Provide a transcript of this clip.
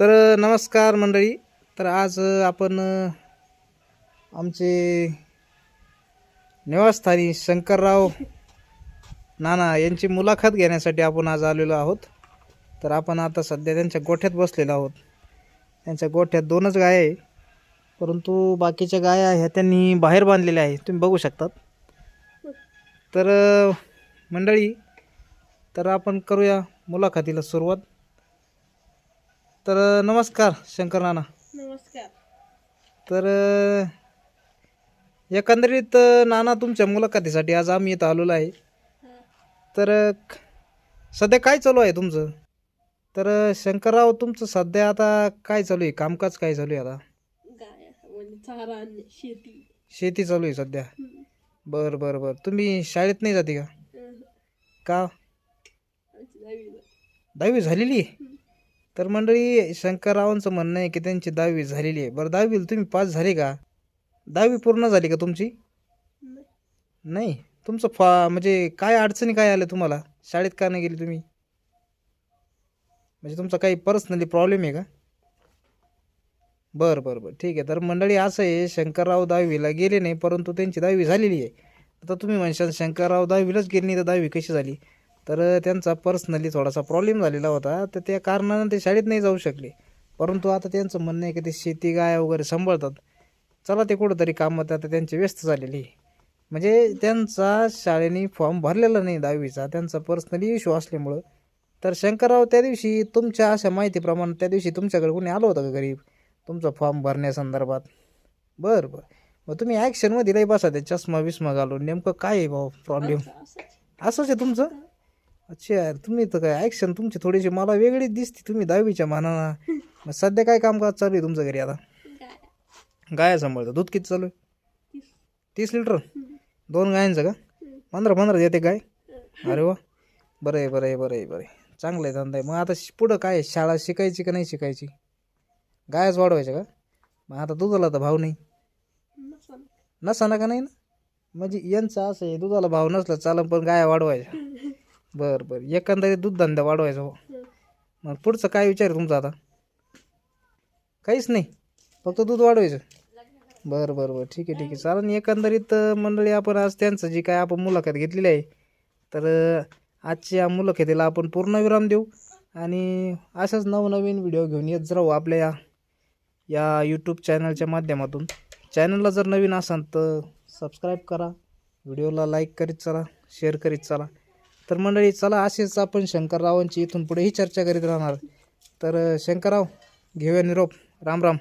तर नमस्कार मंडळी. तर आज आपण आमचे निवासस्थानी शंकरराव नाना यांची मुलाखत घेण्यासाठी आपण आज आलेलो आहोत. तर आपण आता सध्या त्यांच्या गोठ्यात बसलेलो आहोत. त्यांच्या गोठ्यात 2च गाय आहे, परंतु बाकीच्या गाया ह्या त्यांनी बाहेर बांधलेल्या आहे, तुम्ही बघू शकतात. तर मंडळी, तर आपण करूया मुलाखतीला सुरुवात. तर नमस्कार शंकर नाना. नमस्कार. तर एकंदरीत नाना, तुमच्या मुलाखतीसाठी आज आम्ही इथं आलेलो आहे. तर सध्या काय चालू आहे तुमचं? तर शंकरराव, तुमचं सध्या आता काय चालू आहे, कामकाज काय चालू आहे? आता गाय म्हणजे चारा आणि शेती. शेती चालू आहे सध्या. बरं बरं बरं. तुम्ही शाळेत नाही जाते का? का? 10वी झालेली आहे? तर मंडळी, शंकररावांचं म्हणणं आहे की त्यांची 10वी झालेली आहे. बरं, 10वीला तुम्ही पास झाले का? 10वी पूर्ण झाली का तुमची? नाही. तुमचं म्हणजे काय अडचणी काय आल्या तुम्हाला? शाळेत का नाही गेली तुम्ही? म्हणजे तुमचा काही पर्सनली प्रॉब्लेम आहे का? बरं बरं बरं, ठीक आहे. तर मंडळी, असं आहे, शंकरराव 10वीला गेले नाही, परंतु त्यांची 10वी झालेली आहे. आता तुम्ही म्हणशाल शंकरराव 10वीलाच गेले नाही तर 10वी कशी झाली? तर त्यांचा पर्सनली थोडासा प्रॉब्लेम झालेला होता, तर त्या कारणानं ते शाळेत नाही जाऊ शकले. परंतु आता त्यांचं म्हणणं आहे की ते शेती गाय वगैरे सांभाळतात. चला, ते कुठंतरी कामात आता त्यांचे व्यस्त झालेले आहे. म्हणजे त्यांचा शाळेने फॉर्म भरलेला नाही 10वीचा, त्यांचा पर्सनली इश्यू असल्यामुळं. तर शंकरराव, त्या दिवशी तुमच्या अशा माहितीप्रमाणे त्या दिवशी तुमच्याकडे कोणी आलं होतं का गरीब तुमचा फॉर्म भरण्यासंदर्भात? बरं बरं. मग तुम्ही ॲक्शनमध्ये नाही बसा, ते चष्मा बिस्मा घालून. नेमकं काय आहे भाऊ प्रॉब्लेम? असंच आहे तुमचं? अच्छा यार, तुम्ही तर काय ॲक्शन तुमची थोडीशी मला वेगळीच दिसते. तुम्ही 10वीच्या मानानं. मग सध्या काय कामकाज चालू आहे तुमचं घरी आता? गाया सांभाळतं. दूध किती चालू आहे? 30 लिटर? 2 गायांचं का? 15 देते गाय? अरे वा, बरं आहे बरं आहे बरं आहे बरं आहे. चांगलं आहे, धंदा आहे. मग आता पुढं काय आहे? शाळा शिकायची का नाही शिकायची? गायच वाढवायच्या का? मग आता दुधाला तर भाव नाही. नसा का नाही ना? म्हणजे यांचं असं आहे, दुधाला भाव नसला चालन, पण गाया वाढवायच्या. बरं बरं, एकंदरीत दूधधंदा वाढवायचा हो. मग पुढचं काय विचार आहे तुमचा आता? काहीच नाही, फक्त दूध वाढवायचं. बरं बरं बरं, ठीक आहे ठीक आहे, चालेल. एकंदरीत मंडळी, आपण आज त्यांचं जी काय आपण मुलाखत घेतलेली आहे, तर आजच्या मुलाखतीला आपण पूर्णविराम देऊ. आणि अशाच नवनवीन व्हिडिओ घेऊन येत राहू आपल्या या यूट्यूब चॅनलच्या माध्यमातून. चॅनलला जर नवीन असाल तर सबस्क्राईब करा, व्हिडिओला लाईक करीत चला, शेअर करीत चला. तर मंडळी, चला, असेच आपण शंकररावांची इथून पुढेही चर्चा करीत राहणार. तर शंकरराव, घेऊया निरोप. राम राम.